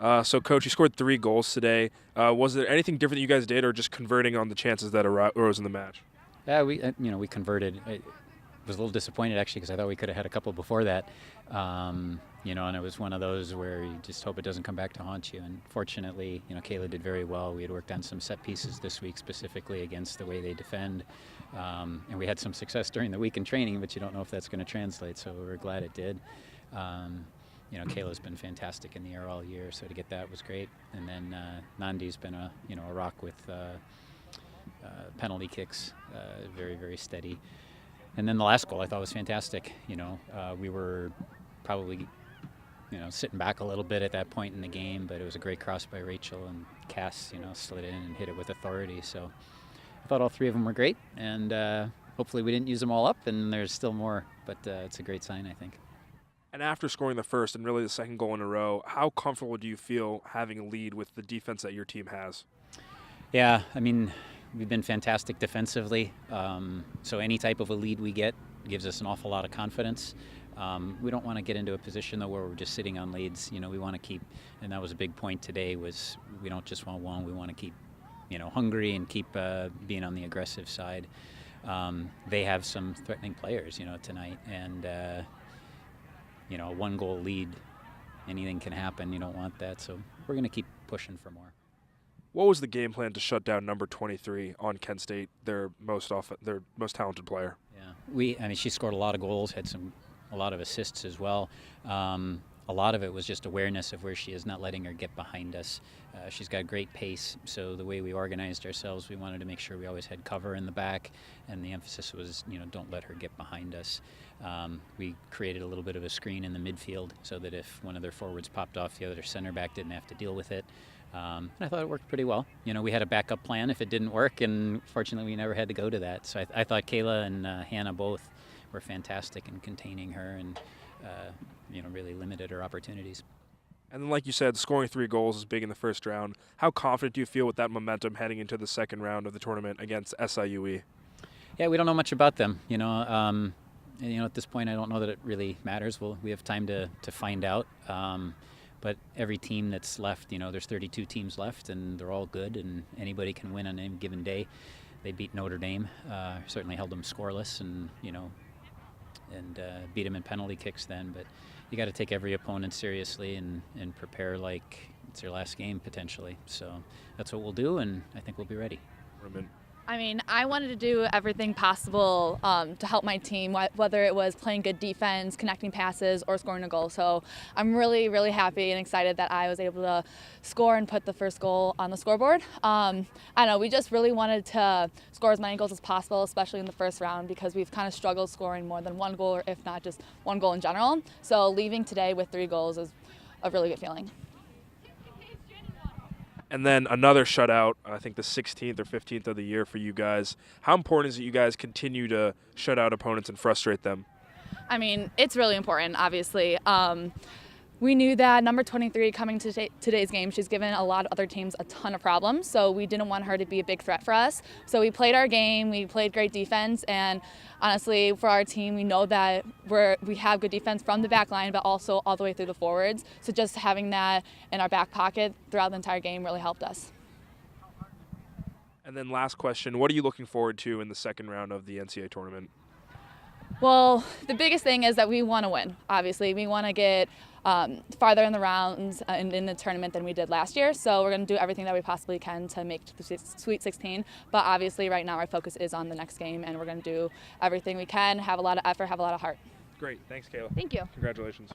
So, Coach, you scored 3 goals today. Was there anything different that you guys did, or just converting on the chances that arose in the match? Yeah, we converted. I was a little disappointed actually because I thought we could have had a couple before that. And it was one of those where you just hope it doesn't come back to haunt you. And fortunately, Kayla did very well. We had worked on some set pieces this week specifically against the way they defend. And we had some success during the week in training, but you don't know if that's going to translate. So we're glad it did. Kayla's been fantastic in the air all year, so to get that was great. And then Nandi's been a rock with penalty kicks, very, very steady. And then the last goal I thought was fantastic. We were probably, sitting back a little bit at that point in the game, but it was a great cross by Rachel, and Cass, slid in and hit it with authority. So I thought all 3 of them were great, and hopefully we didn't use them all up, and there's still more, but it's a great sign, I think. And after scoring the first and really the second goal in a row, how comfortable do you feel having a lead with the defense that your team has? Yeah, we've been fantastic defensively. So any type of a lead we get gives us an awful lot of confidence. We don't want to get into a position, though, where we're just sitting on leads. We want to keep, and that was a big point today, was we don't just want one. We want to keep, hungry and keep being on the aggressive side. They have some threatening players, tonight, and a 1-goal lead, anything can happen. You don't want that, so we're going to keep pushing for more. What was the game plan to shut down number 23 on Kent State, their most talented player? Yeah, she scored a lot of goals, had a lot of assists as well. A lot of it was just awareness of where she is, not letting her get behind us. She's got great pace, so the way we organized ourselves, we wanted to make sure we always had cover in the back, and the emphasis was, don't let her get behind us. We created a little bit of a screen in the midfield so that if one of their forwards popped off, the other center back didn't have to deal with it. And I thought it worked pretty well. We had a backup plan if it didn't work, and fortunately we never had to go to that. So I thought Kayla and Hannah both were fantastic in containing her and really limited her opportunities. And then, like you said, scoring 3 goals is big in the first round. How confident do you feel with that momentum heading into the second round of the tournament against SIUE? Yeah, we don't know much about them. At this point, I don't know that it really matters. We have time to find out. But every team that's left, there's 32 teams left, and they're all good, and anybody can win on any given day. They beat Notre Dame, certainly held them scoreless, and beat them in penalty kicks then. But you got to take every opponent seriously and prepare like it's your last game potentially. So that's what we'll do, and I think we'll be ready. I wanted to do everything possible to help my team, whether it was playing good defense, connecting passes, or scoring a goal. So I'm really, really happy and excited that I was able to score and put the first goal on the scoreboard. We just really wanted to score as many goals as possible, especially in the first round, because we've kind of struggled scoring more than 1 goal, or if not just 1 goal in general. So leaving today with 3 goals is a really good feeling. And then another shutout, I think the 16th or 15th of the year for you guys. How important is it you guys continue to shut out opponents and frustrate them? It's really important, obviously. We knew that number 23 coming to today's game, she's given a lot of other teams a ton of problems, so we didn't want her to be a big threat for us. So we played our game, we played great defense, and honestly, for our team, we know that we have good defense from the back line, but also all the way through the forwards. So just having that in our back pocket throughout the entire game really helped us. And then last question, what are you looking forward to in the second round of the NCAA tournament? Well, the biggest thing is that we want to win, obviously. We want to get farther in the rounds and in the tournament than we did last year. So we're going to do everything that we possibly can to make the Sweet 16. But obviously right now our focus is on the next game, and we're going to do everything we can, have a lot of effort, have a lot of heart. Great. Thanks, Kayla. Thank you. Congratulations.